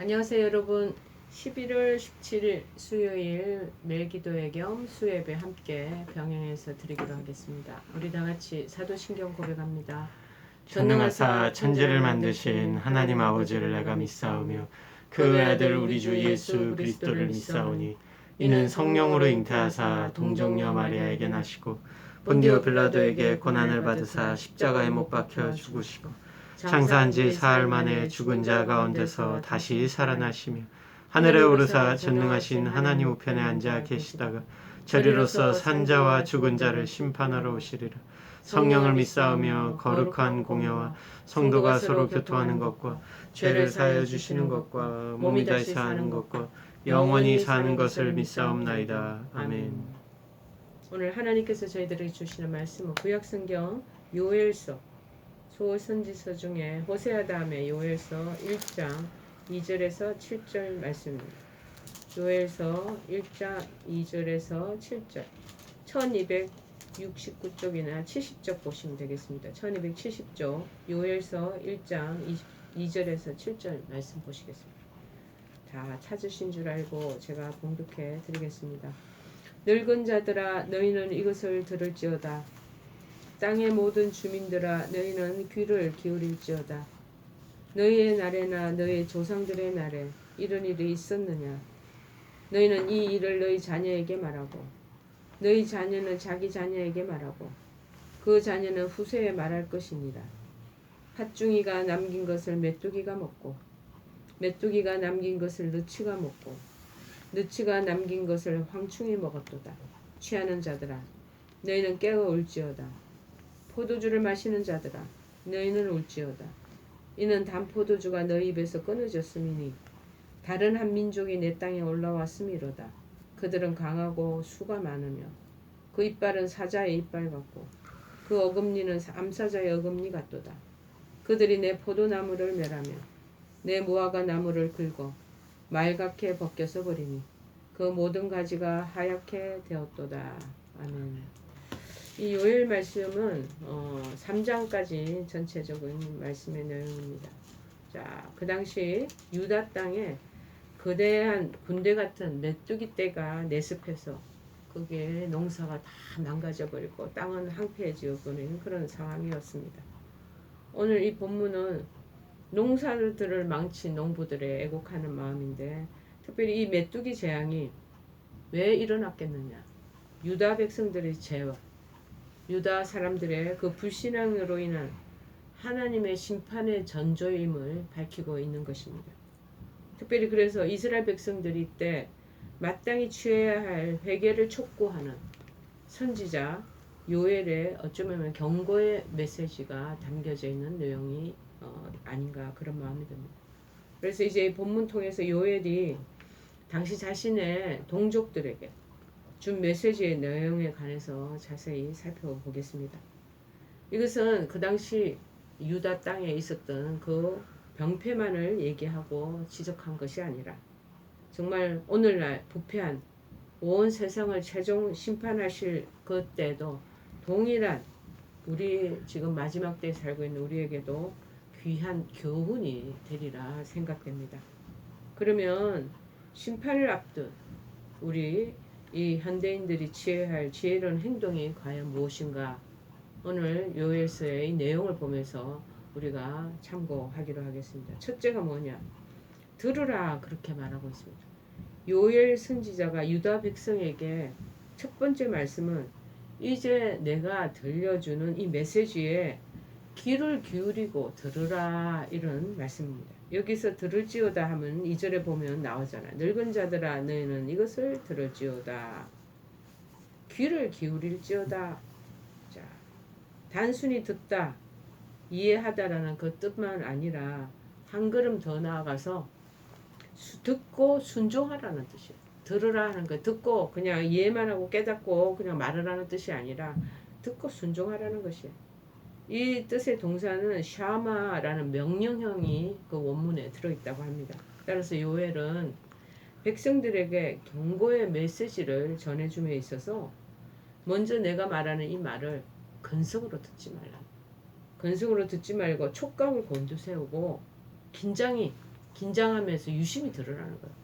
안녕하세요 여러분. 11월 17일 수요일 매일기도회 겸 수예배 함께 병행해서 드리기로 하겠습니다. 우리 다같이 사도신경 고백합니다. 전능하사 천지를 만드신 하나님 아버지를 내가 믿사오며 그 외아들 우리 주 예수 그리스도를 믿사오니 이는 성령으로 잉태하사 동정녀 마리아에게 나시고 본디오 빌라도에게 고난을 받으사 십자가에 못 박혀 죽으시고 장사한 지 사흘 만에 죽은 자 가운데서 다시 살아나시며 하늘에 오르사 전능하신 하나님 우편에 앉아 계시다가 저리로서 산자와 죽은 자를 심판하러 오시리라. 성령을 믿사오며 거룩한 공예와 성도가 서로 교통하는 것과 죄를 사하여 주시는 것과 몸이 다시 사는 것과 영원히 사는 것을 믿사옵나이다. 아멘. 오늘 하나님께서 저희들에게 주시는 말씀은 구약성경 요엘서 소선지서 중에 호세아 다음에 요엘서 1장 2절에서 7절 말씀입니다. 요엘서 1장 2절에서 7절 1269쪽이나 70쪽 보시면 되겠습니다. 1270쪽 요엘서 1장 2절에서 7절 말씀 보시겠습니다. 다 찾으신 줄 알고 제가 봉독해 드리겠습니다. 늙은 자들아 너희는 이것을 들을지어다. 땅의 모든 주민들아 너희는 귀를 기울일지어다. 너희의 날에나 너희 조상들의 날에 이런 일이 있었느냐. 너희는 이 일을 너희 자녀에게 말하고 너희 자녀는 자기 자녀에게 말하고 그 자녀는 후세에 말할 것이니라. 팥중이가 남긴 것을 메뚜기가 먹고 메뚜기가 남긴 것을 느치가 먹고 느치가 남긴 것을 황충이 먹었도다. 취하는 자들아 너희는 깨어 울지어다. 포도주를 마시는 자들아 너희는 울지어다. 이는 단 포도주가 너희 입에서 끊어졌음이니 다른 한 민족이 내 땅에 올라왔음이로다. 그들은 강하고 수가 많으며 그 이빨은 사자의 이빨 같고 그 어금니는 암사자의 어금니 같도다. 그들이 내 포도나무를 멸하며 내 무화과 나무를 긁어 말갛게 벗겨서 버리니 그 모든 가지가 하얗게 되었도다. 아멘. 이 요엘 말씀은 3장까지 전체적인 말씀의 내용입니다. 자, 그 당시 유다 땅에 거대한 군대 같은 메뚜기 떼가 내습해서 거기에 농사가 다 망가져버리고 땅은 황폐해지어 버리는 그런 상황이었습니다. 오늘 이 본문은 농사들을 망친 농부들의 애곡하는 마음인데 특별히 이 메뚜기 재앙이 왜 일어났겠느냐. 유다 백성들의 죄와 유다 사람들의 그 불신앙으로 인한 하나님의 심판의 전조임을 밝히고 있는 것입니다. 특별히 그래서 이스라엘 백성들이 이때 마땅히 취해야 할 회개를 촉구하는 선지자 요엘의 어쩌면 경고의 메시지가 담겨져 있는 내용이 아닌가 그런 마음이 듭니다. 그래서 이제 본문 통해서 요엘이 당시 자신의 동족들에게 준 메시지의 내용에 관해서 자세히 살펴보겠습니다. 이것은 그 당시 유다 땅에 있었던 그 병폐만을 얘기하고 지적한 것이 아니라 정말 오늘날 부패한 온 세상을 최종 심판하실 그때도 동일한 우리 지금 마지막 때에 살고 있는 우리에게도 귀한 교훈이 되리라 생각됩니다. 그러면 심판을 앞둔 우리 이 현대인들이 취해야 할 지혜로운 행동이 과연 무엇인가 오늘 요엘서의 내용을 보면서 우리가 참고하기로 하겠습니다. 첫째가 뭐냐? 들으라 그렇게 말하고 있습니다. 요엘 선지자가 유다 백성에게 첫 번째 말씀은 이제 내가 들려주는 이 메시지에 귀를 기울이고 들으라 이런 말씀입니다. 여기서 들을지어다 하면 2절에 보면 나오잖아. 늙은 자들아 너희는 이것을 들을지어다. 귀를 기울일지어다. 자, 단순히 듣다, 이해하다라는 그 뜻만 아니라 한 걸음 더 나아가서 듣고 순종하라는 뜻이에요. 들으라 하는 거 듣고 그냥 이해만 하고 깨닫고 그냥 말을 하는 뜻이 아니라 듣고 순종하라는 것이에요. 이 뜻의 동사는 샤마라는 명령형이 그 원문에 들어있다고 합니다. 따라서 요엘은 백성들에게 경고의 메시지를 전해줌에 있어서 먼저 내가 말하는 이 말을 근성으로 듣지 말라. 근성으로 듣지 말고 촉각을 곤두세우고 긴장하면서 유심히 들으라는 거예요.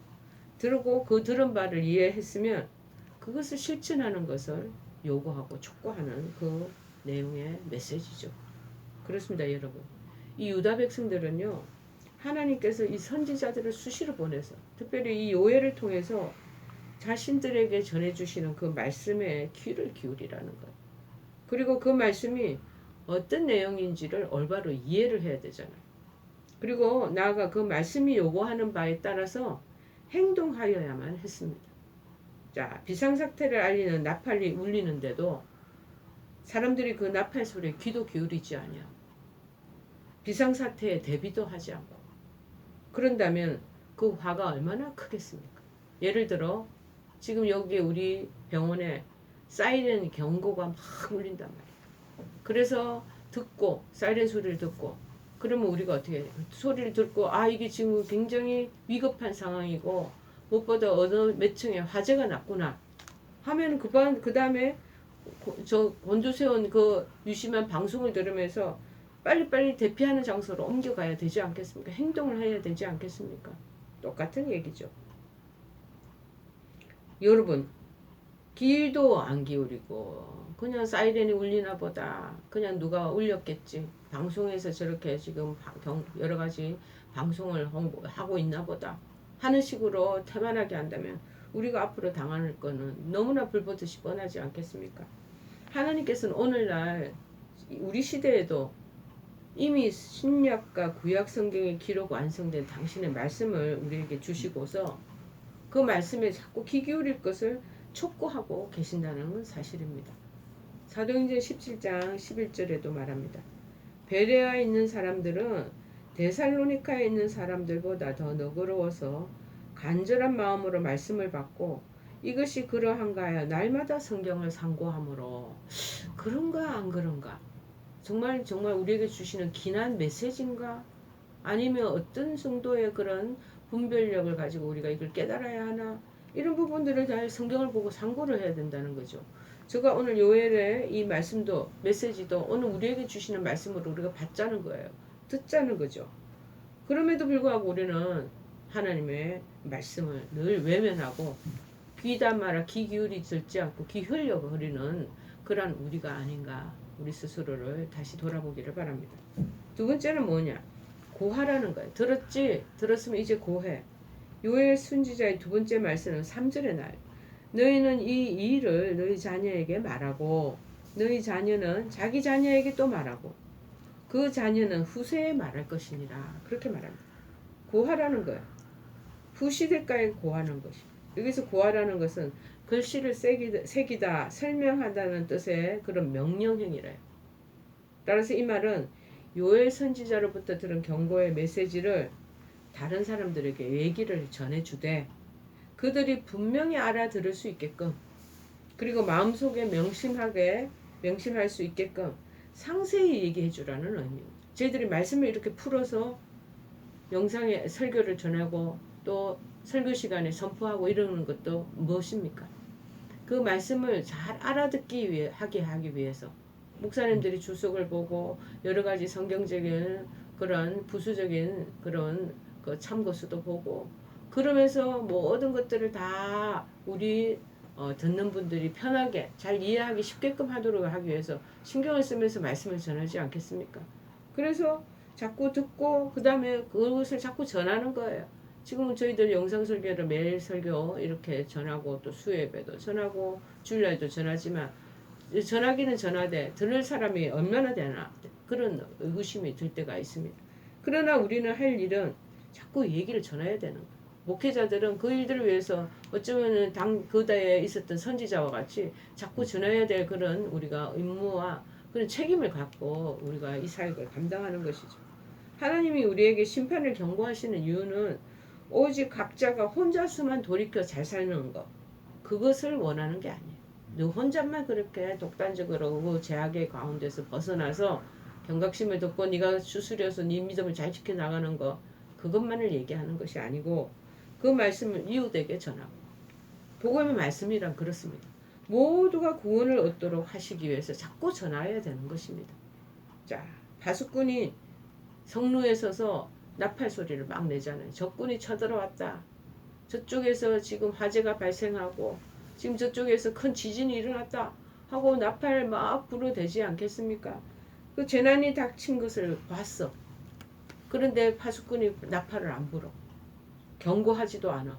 들고 그 들은 바를 이해했으면 그것을 실천하는 것을 요구하고 촉구하는 그 내용의 메시지죠. 그렇습니다, 여러분. 이 유다 백성들은요, 하나님께서 이 선지자들을 수시로 보내서 특별히 이 요엘을 통해서 자신들에게 전해주시는 그 말씀에 귀를 기울이라는 거예요. 그리고 그 말씀이 어떤 내용인지를 올바로 이해를 해야 되잖아요. 그리고 나아가 그 말씀이 요구하는 바에 따라서 행동하여야만 했습니다. 자, 비상사태를 알리는 나팔이 울리는데도 사람들이 그 나팔 소리에 귀도 기울이지 아니하고 비상사태에 대비도 하지 않고 그런다면 그 화가 얼마나 크겠습니까? 예를 들어 지금 여기 우리 병원에 사이렌 경고가 막 울린단 말이에요. 그래서 듣고 사이렌 소리를 듣고 그러면 우리가 어떻게 해요? 소리를 듣고 아 이게 지금 굉장히 위급한 상황이고 무엇보다 어느 몇 층에 화재가 났구나 하면 그 다음에 저 곤두세운 그 유심한 방송을 들으면서 빨리빨리 대피하는 장소로 옮겨가야 되지 않겠습니까? 행동을 해야 되지 않겠습니까? 똑같은 얘기죠. 여러분 귀도 안 기울이고 그냥 사이렌이 울리나 보다 그냥 누가 울렸겠지 방송에서 저렇게 지금 여러 가지 방송을 하고 있나 보다 하는 식으로 태만하게 한다면 우리가 앞으로 당할 거는 너무나 불보듯이 뻔하지 않겠습니까? 하나님께서는 오늘날 우리 시대에도 이미 신약과 구약 성경의 기록 완성된 당신의 말씀을 우리에게 주시고서 그 말씀에 자꾸 귀 기울일 것을 촉구하고 계신다는 사실입니다. 사도행전 17장 11절에도 말합니다. 베레아에 있는 사람들은 데살로니카에 있는 사람들보다 더 너그러워서 간절한 마음으로 말씀을 받고 이것이 그러한가 하여 날마다 성경을 상고하므로 그런가 안 그런가 정말 우리에게 주시는 기난 메시지인가 아니면 어떤 정도의 그런 분별력을 가지고 우리가 이걸 깨달아야 하나 이런 부분들을 다 성경을 보고 상고를 해야 된다는 거죠. 제가 오늘 요엘의 이 말씀도 메시지도 오늘 우리에게 주시는 말씀으로 우리가 받자는 거예요. 듣자는 거죠. 그럼에도 불구하고 우리는 하나님의 말씀을 늘 외면하고 귀다 마라 귀 기울이 듣지 않고 귀 흘려 버리는 그런 우리가 아닌가 우리 스스로를 다시 돌아보기를 바랍니다. 두 번째는 뭐냐? 고하라는 거예요. 들었으면 이제 고해. 요엘 선지자의 두 번째 말씀은 3절에 나와요. 너희는 이 일을 너희 자녀에게 말하고 너희 자녀는 자기 자녀에게 또 말하고 그 자녀는 후세에 말할 것이니라. 그렇게 말합니다. 고하라는 거예요. 후시대까지 고하는 것이. 여기서 고하라는 것은 글씨를 새기다, 설명하다는 뜻의 그런 명령형이래요. 따라서 이 말은 요엘 선지자로부터 들은 경고의 메시지를 다른 사람들에게 얘기를 전해주되 그들이 분명히 알아들을 수 있게끔 그리고 마음속에 명심할 수 있게끔 상세히 얘기해 주라는 의미입니다. 저희들이 말씀을 이렇게 풀어서 영상에 설교를 전하고 또 설교 시간에 선포하고 이러는 것도 무엇입니까? 그 말씀을 잘 알아듣기 위해 하기 위해서 목사님들이 주석을 보고 여러 가지 성경적인 그런 부수적인 그런 그 참고서도 보고 그러면서 모든 것들을 다 우리 듣는 분들이 편하게 잘 이해하기 쉽게끔 하도록 하기 위해서 신경을 쓰면서 말씀을 전하지 않겠습니까? 그래서 자꾸 듣고 그 다음에 그것을 자꾸 전하는 거예요. 지금은 저희들 영상 설교를 매일 설교 이렇게 전하고 또 수요예배도 전하고 주일날도 전하지만 전하기는 전하되 들을 사람이 얼마나 되나 그런 의구심이 들 때가 있습니다. 그러나 우리는 할 일은 자꾸 얘기를 전해야 되는 거예요. 목회자들은 그 일들을 위해서 어쩌면 그다에 있었던 선지자와 같이 자꾸 전해야 될 그런 우리가 임무와 그런 책임을 갖고 우리가 이 사역을 감당하는 것이죠. 하나님이 우리에게 심판을 경고하시는 이유는 오직 각자가 혼자서만 돌이켜 잘 사는 것 그것을 원하는 게 아니에요. 너 혼자만 그렇게 독단적으로 그 제약의 가운데서 벗어나서 경각심을 듣고 네가 추스려서 네 믿음을 잘 지켜나가는 것 그것만을 얘기하는 것이 아니고 그 말씀을 이웃에게 전하고 복음의 말씀이란 그렇습니다. 모두가 구원을 얻도록 하시기 위해서 자꾸 전하여야 되는 것입니다. 자, 바수꾼이 성루에 서서 나팔 소리를 막 내잖아요. 적군이 쳐들어왔다. 저쪽에서 지금 화재가 발생하고 지금 저쪽에서 큰 지진이 일어났다 하고 나팔 막 불어대지 않겠습니까? 그 재난이 닥친 것을 봤어. 그런데 파수꾼이 나팔을 안 불어. 경고하지도 않아.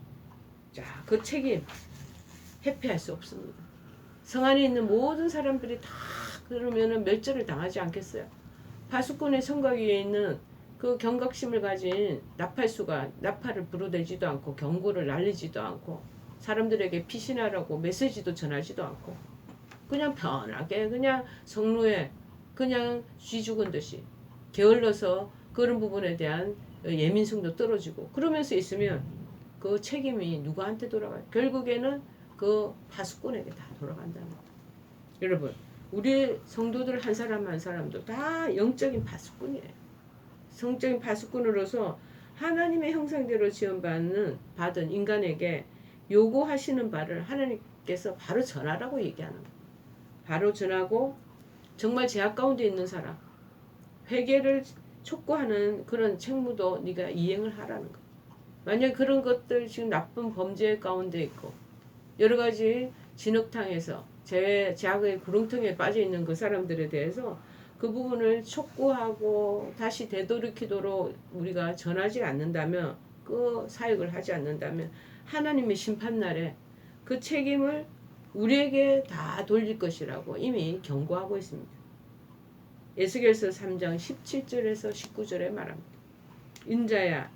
자, 그 책임 회피할 수 없습니다. 성 안에 있는 모든 사람들이 다 그러면은 멸절을 당하지 않겠어요? 파수꾼의 성곽 위에 있는 그 경각심을 가진 나팔수가 나팔을 불어대지도 않고 경고를 날리지도 않고 사람들에게 피신하라고 메시지도 전하지도 않고 그냥 편하게 그냥 성루에 그냥 쥐 죽은 듯이 게을러서 그런 부분에 대한 예민성도 떨어지고 그러면서 있으면 그 책임이 누구한테 돌아가요? 결국에는 그 파수꾼에게 다 돌아간다는 거예요. 여러분, 우리 성도들 한 사람 한 사람도 다 영적인 파수꾼이에요. 성적인 파수꾼으로서 하나님의 형상대로 받은 인간에게 요구하시는 바를 하나님께서 바로 전하라고 얘기하는 거예요. 바로 전하고 정말 제약 가운데 있는 사람 회개를 촉구하는 그런 책무도 네가 이행을 하라는 거예요. 만약 그런 것들 지금 나쁜 범죄 가운데 있고 여러 가지 진흙탕에서 제약의 구렁텅이에 빠져 있는 그 사람들에 대해서 그 부분을 촉구하고 다시 되돌이키도록 우리가 전하지 않는다면 그 사역을 하지 않는다면 하나님의 심판날에 그 책임을 우리에게 다 돌릴 것이라고 이미 경고하고 있습니다. 에스겔서 3장 17절에서 19절에 말합니다. 인자야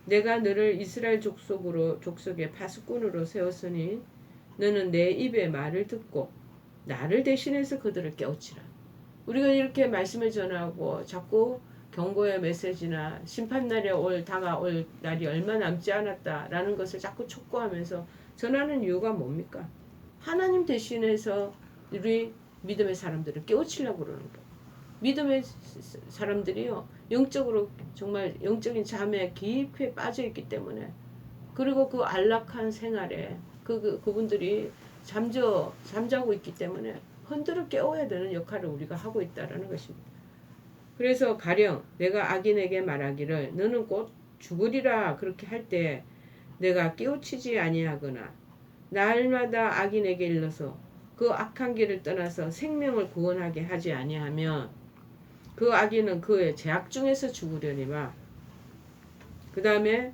내가 너를 이스라엘 족속의 파수꾼으로 세웠으니 너는 내 입의 말을 듣고 나를 대신해서 그들을 깨우치라. 우리가 이렇게 말씀을 전하고 자꾸 경고의 메시지나 심판날에 다가올 날이 얼마 남지 않았다라는 것을 자꾸 촉구하면서 전하는 이유가 뭡니까? 하나님 대신해서 우리 믿음의 사람들을 깨우치려고 그러는 거예요. 믿음의 사람들이요 영적으로 정말 영적인 잠에 깊이 빠져 있기 때문에 그리고 그 안락한 생활에 그분들이 잠자고 있기 때문에 흔들어 깨워야 되는 역할을 우리가 하고 있다라는 것입니다. 그래서 가령 내가 악인에게 말하기를 너는 곧 죽으리라 그렇게 할 때 내가 깨우치지 아니하거나 날마다 악인에게 일러서 그 악한 길을 떠나서 생명을 구원하게 하지 아니하면 그 악인은 그의 죄악 중에서 죽으려니와 그 다음에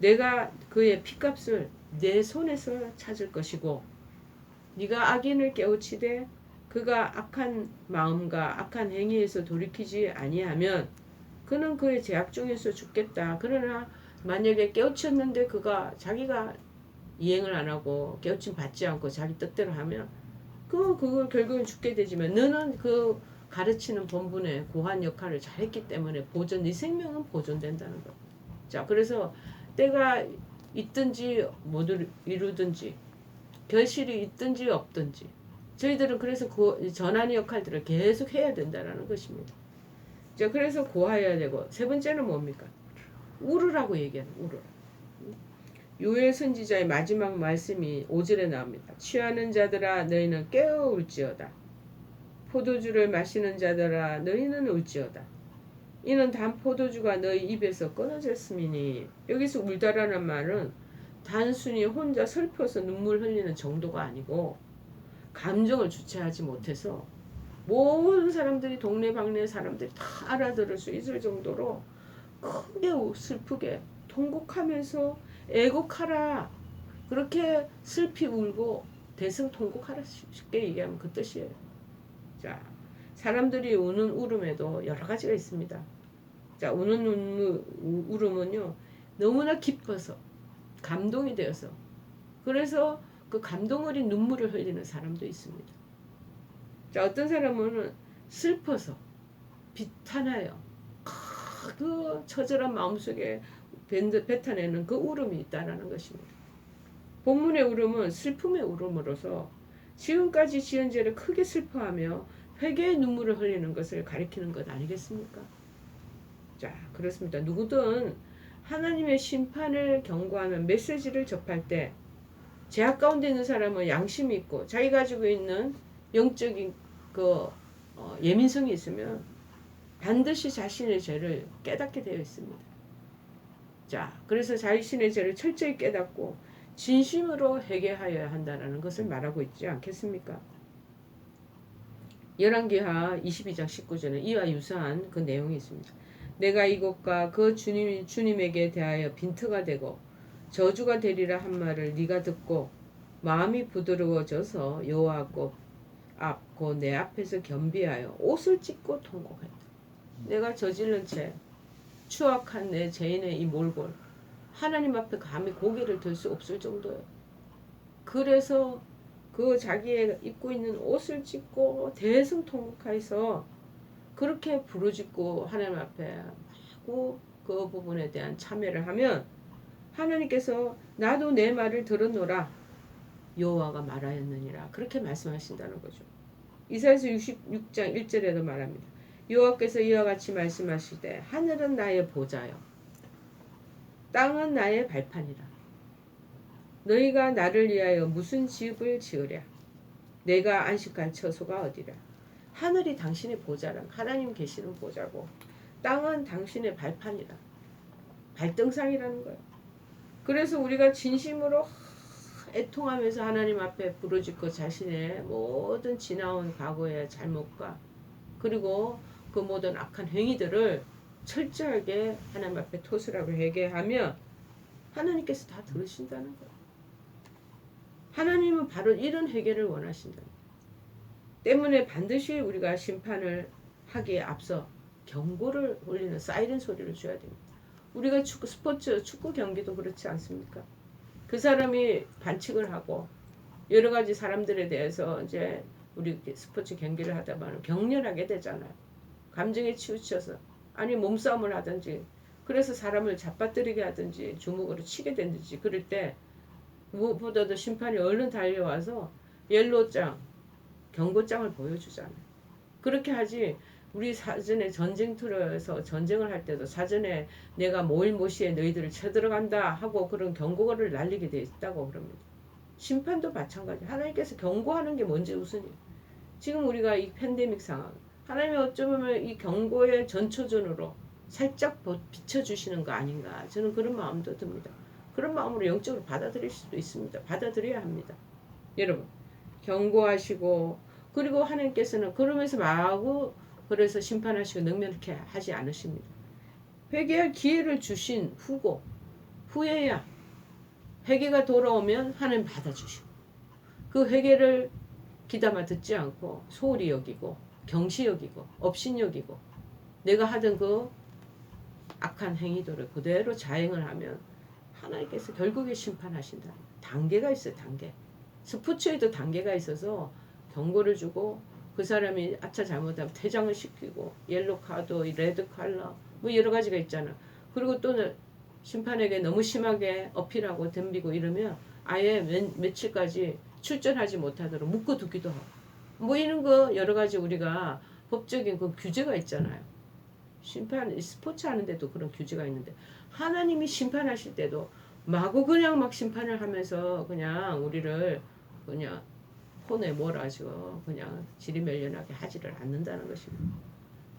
내가 그의 핏값을 내 손에서 찾을 것이고 네가 악인을 깨우치되 그가 악한 마음과 악한 행위에서 돌이키지 아니하면 그는 그의 죄악 중에서 죽겠다. 그러나 만약에 깨우쳤는데 그가 자기가 이행을 안 하고 깨우침 받지 않고 자기 뜻대로 하면 그걸 결국은 죽게 되지만 너는 그 가르치는 본분의 고한 역할을 잘했기 때문에 네 생명은 보존된다는 거. 자, 그래서 때가 있든지 못 이루든지 결실이 있든지 없든지 저희들은 그래서 그 전하는 역할들을 계속 해야 된다는 것입니다. 자, 그래서 고하여야 되고 세 번째는 뭡니까? 울으라고 얘기하는 울으라. 요엘 선지자의 마지막 말씀이 5절에 나옵니다. 취하는 자들아 너희는 깨어 울지어다. 포도주를 마시는 자들아 너희는 울지어다. 이는 단 포도주가 너희 입에서 끊어졌음이니 여기서 울다라는 말은 단순히 혼자 슬퍼서 눈물 흘리는 정도가 아니고 감정을 주체하지 못해서 모든 사람들이 동네방네 사람들이 다 알아들을 수 있을 정도로 크게 슬프게 통곡하면서 애곡하라. 그렇게 슬피 울고 대성통곡하라. 쉽게 얘기하면 그 뜻이에요. 자, 사람들이 우는 울음에도 여러 가지가 있습니다. 자, 우는 울음은요 너무나 기뻐서 감동이 되어서 그래서 그 감동 어린 눈물을 흘리는 사람도 있습니다. 자, 어떤 사람은 슬퍼서 비탄하여 그 처절한 마음속에 뱉어내는 그 울음이 있다는 것입니다. 본문의 울음은 슬픔의 울음으로서 지금까지 지은 죄를 크게 슬퍼하며 회개의 눈물을 흘리는 것을 가리키는 것 아니겠습니까? 자, 그렇습니다. 누구든 하나님의 심판을 경고하는 메시지를 접할 때 죄악 가운데 있는 사람은 양심이 있고 자기 가지고 있는 영적인 예민성이 있으면 반드시 자신의 죄를 깨닫게 되어 있습니다. 자, 그래서 자신의 죄를 철저히 깨닫고 진심으로 회개하여야 한다는 것을 말하고 있지 않겠습니까? 열왕기하 22장 19절에 이와 유사한 그 내용이 있습니다. 내가 이것과 그 주님에게 대하여 빈트가 되고 저주가 되리라 한 말을 네가 듣고 마음이 부드러워져서 여호와 앞 곧 내 앞에서 겸비하여 옷을 찢고 통곡했다. 내가 저지른 죄, 추악한 내 죄인의 이 몰골, 하나님 앞에 감히 고개를 들 수 없을 정도예요. 그래서 그 자기의 입고 있는 옷을 찢고 대성통곡해서 그렇게 부르짖고 하나님 앞에 하고 그 부분에 대한 참여를 하면 하나님께서 나도 내 말을 들었노라 여호와가 말하였느니라 그렇게 말씀하신다는 거죠. 이사야서 66장 1절에도 말합니다. 여호와께서 이와 같이 말씀하시되 하늘은 나의 보좌요 땅은 나의 발판이라. 너희가 나를 위하여 무슨 집을 지으랴. 내가 안식할 처소가 어디랴. 하늘이 당신의 보좌라. 하나님 계시는 보좌고 땅은 당신의 발판이라. 발등상이라는 거예요. 그래서 우리가 진심으로 애통하면서 하나님 앞에 부르짖고 자신의 모든 지나온 과거의 잘못과 그리고 그 모든 악한 행위들을 철저하게 하나님 앞에 토설하고 회개하면 하나님께서 다 들으신다는 거예요. 하나님은 바로 이런 회개를 원하신다. 때문에 반드시 우리가 심판을 하기에 앞서 경고를 울리는 사이렌 소리를 줘야 됩니다. 우리가 축구 경기도 그렇지 않습니까? 그 사람이 반칙을 하고 여러 가지 사람들에 대해서 이제 우리 스포츠 경기를 하다 보면 격렬하게 되잖아요. 감정에 치우쳐서 아니 몸싸움을 하든지 그래서 사람을 잡아뜨리게 하든지 주먹으로 치게 되든지 그럴 때 무엇보다도 심판이 얼른 달려와서 옐로장, 경고장을 보여주잖아요. 그렇게 하지 우리 사전에 전쟁터에서 전쟁을 할 때도 사전에 내가 모일모시에 너희들을 쳐들어간다 하고 그런 경고를 날리게 돼 있다고 그럽니다. 심판도 마찬가지. 하나님께서 경고하는 게 뭔지 우선이에요. 지금 우리가 이 팬데믹 상황 하나님이 어쩌면 이 경고의 전초전으로 살짝 비춰주시는 거 아닌가 저는 그런 마음도 듭니다. 그런 마음으로 영적으로 받아들일 수도 있습니다. 받아들여야 합니다. 여러분 경고하시고 그리고 하나님께서는 그러면서 마구 그래서 심판하시고 능멸케 하지 않으십니다. 회개할 기회를 주신 후에야 회개가 돌아오면 하나님 받아주시고 그 회개를 귀담아 듣지 않고 소홀히 여기고 경시 여기고 업신 여기고 내가 하던 그 악한 행위들을 그대로 자행을 하면 하나님께서 결국에 심판하신다. 단계가 있어요. 단계. 스포츠에도 단계가 있어서 경고를 주고 그 사람이 아차 잘못하면 퇴장을 시키고 옐로 카드, 레드 칼라 뭐 여러 가지가 있잖아. 그리고 또 심판에게 너무 심하게 어필하고 덤비고 이러면 아예 며칠까지 출전하지 못하도록 묶어두기도 하고 뭐 이런 거 여러 가지 우리가 법적인 그 규제가 있잖아요. 심판 스포츠 하는데도 그런 규제가 있는데 하나님이 심판하실 때도 마구 그냥 막 심판을 하면서 그냥 우리를 그냥 혼에 몰아서 그냥 지리멸렬하게 하지를 않는다는 것입니다.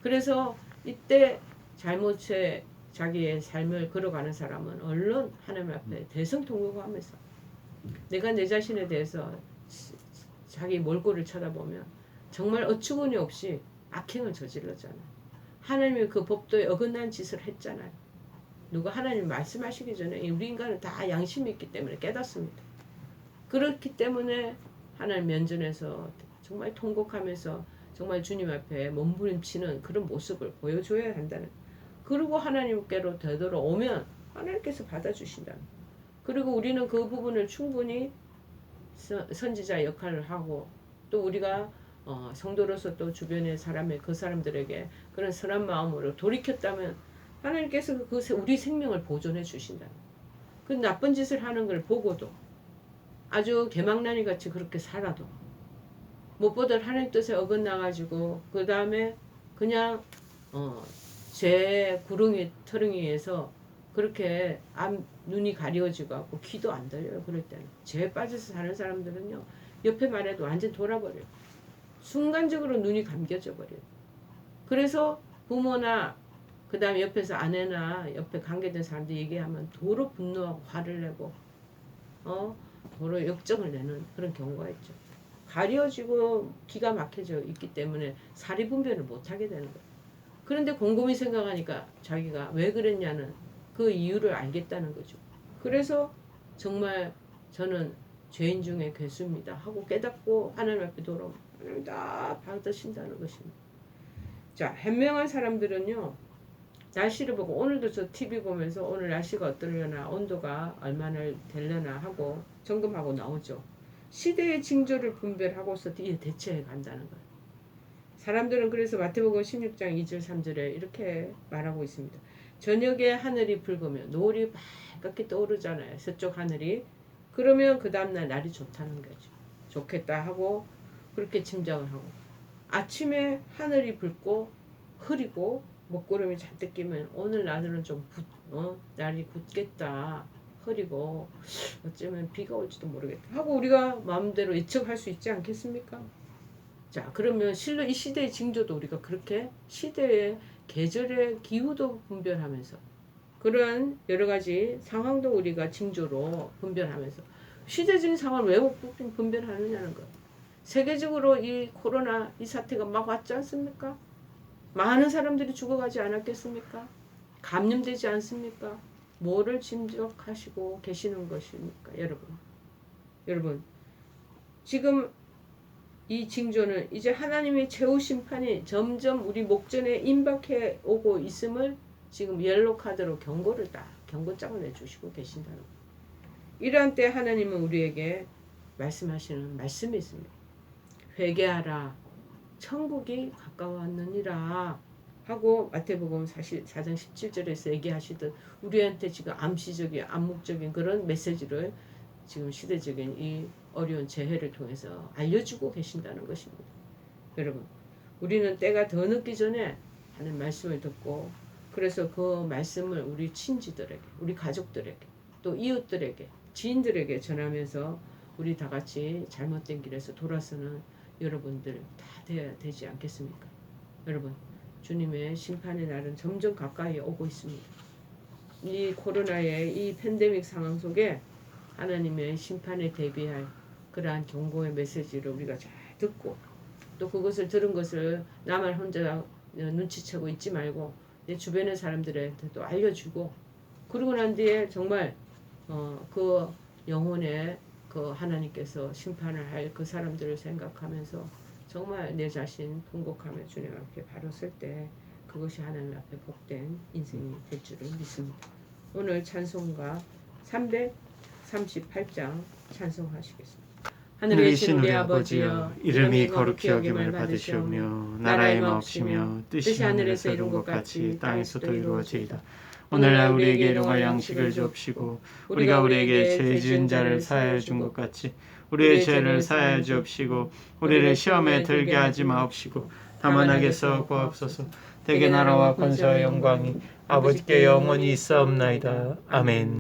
그래서 이때 잘못에 자기의 삶을 걸어가는 사람은 얼른 하나님 앞에 대성통곡하면서 내가 내 자신에 대해서 자기 몰골을 쳐다보면 정말 어처구니 없이 악행을 저질렀잖아요. 하나님이 그 법도에 어긋난 짓을 했잖아요. 누가 하나님 말씀하시기 전에 우리 인간은 다 양심이 있기 때문에 깨닫습니다. 그렇기 때문에 하나님 면전에서 정말 통곡하면서 정말 주님 앞에 몸부림치는 그런 모습을 보여줘야 한다는. 그리고 하나님께로 되돌아오면 하나님께서 받아주신다는. 그리고 우리는 그 부분을 충분히 선지자 역할을 하고 또 우리가 성도로서 또 주변의 그 사람들에게 그런 선한 마음으로 돌이켰다면 하나님께서 우리 생명을 보존해 주신다는. 그 나쁜 짓을 하는 걸 보고도 아주 개망나니 같이 그렇게 살아도 무엇보다 하나님 뜻에 어긋나가지고 그 다음에 그냥 죄 구렁이 터릉이에서 그렇게 눈이 가려지고 하고 귀도 안 들려요. 그럴 때는 죄에 빠져서 사는 사람들은요 옆에 말해도 완전 돌아버려요. 순간적으로 눈이 감겨져 버려요. 그래서 부모나 그 다음에 옆에서 아내나 옆에 관계된 사람들 얘기하면 도로 분노하고 화를 내고 도로 역정을 내는 그런 경우가 있죠. 가려지고 기가 막혀져 있기 때문에 사리분별을 못하게 되는 거예요. 그런데 곰곰이 생각하니까 자기가 왜 그랬냐는 그 이유를 알겠다는 거죠. 그래서 정말 저는 죄인 중에 괴수입니다 하고 깨닫고 하나님 앞에 돌아오면 다 받으신다는 것입니다. 자, 현명한 사람들은요, 날씨를 보고 오늘도 저 TV 보면서 오늘 날씨가 어떠려나 온도가 얼마나 되려나 하고 점검하고 나오죠. 시대의 징조를 분별하고서 뒤에 대처해 간다는 거예요. 사람들은 그래서 마태복음 16장 2절 3절에 이렇게 말하고 있습니다. 저녁에 하늘이 붉으면 노을이 빨갛게 떠오르잖아요. 서쪽 하늘이. 그러면 그 다음날 날이 좋다는 거죠. 좋겠다 하고 그렇게 짐작을 하고 아침에 하늘이 붉고 흐리고 먹구름이 잔뜩 끼면 오늘 날은 좀 날이 굳겠다. 흐리고 어쩌면 비가 올지도 모르겠다 하고 우리가 마음대로 예측할 수 있지 않겠습니까? 자, 그러면 실로 이 시대의 징조도 우리가 그렇게 시대의 계절의 기후도 분별하면서 그런 여러 가지 상황도 우리가 징조로 분별하면서 시대적인 상황을 왜 분별하느냐는 거예요. 세계적으로 이 코로나 이 사태가 막 왔지 않습니까? 많은 사람들이 죽어가지 않았겠습니까? 감염되지 않습니까? 뭐를 짐작하시고 계시는 것입니까? 여러분 지금 이 징조는 이제 하나님의 최후 심판이 점점 우리 목전에 임박해 오고 있음을 지금 옐로 카드로 경고장을 내주시고 계신다는 거예요. 이러한 때 하나님은 우리에게 말씀하시는 말씀이 있습니다. 회개하라. 천국이 가까웠느니라 하고 마태복음 4장 17절에서 얘기하시듯 우리한테 지금 암시적인 암묵적인 그런 메시지를 지금 시대적인 이 어려운 재해를 통해서 알려주고 계신다는 것입니다. 여러분, 우리는 때가 더 늦기 전에 하는 말씀을 듣고 그래서 그 말씀을 우리 친지들에게, 우리 가족들에게, 또 이웃들에게, 지인들에게 전하면서 우리 다 같이 잘못된 길에서 돌아서는 여러분들 다 돼야 되지 않겠습니까? 여러분, 주님의 심판의 날은 점점 가까이 오고 있습니다. 이 코로나의 이 팬데믹 상황 속에 하나님의 심판에 대비할 그러한 경고의 메시지를 우리가 잘 듣고 또 그것을 들은 것을 나만 혼자 눈치채고 있지 말고 내 주변의 사람들한테도 알려주고 그러고 난 뒤에 정말 그 영혼의 그 하나님께서 심판을 할 그 사람들을 생각하면서 정말 내 자신 통곡하며 주님 앞에 바로 설 때 그것이 하나님 앞에 복된 인생이 될 줄을 믿습니다. 오늘 찬송가 338장 찬송하시겠습니다. 하늘에 계신 우리 아버지여 이름이 거룩히 여김을 받으시오며 나라의 마옵시며 뜻이 하늘에서 이룬 것 같이 땅에서도 이루어지이다. 오늘날 우리에게 일용할 양식을 주옵시고 우리가 우리에게 죄 지은 자를 사하여 준 것 같이 우리의 죄를 사하여 주옵시고 우리를 시험에 들게 하지 마옵시고 다만 악에서 구하옵소서. 대개 나라와 권세와 영광이 아버지께 영원히 있사옵나이다. 아멘.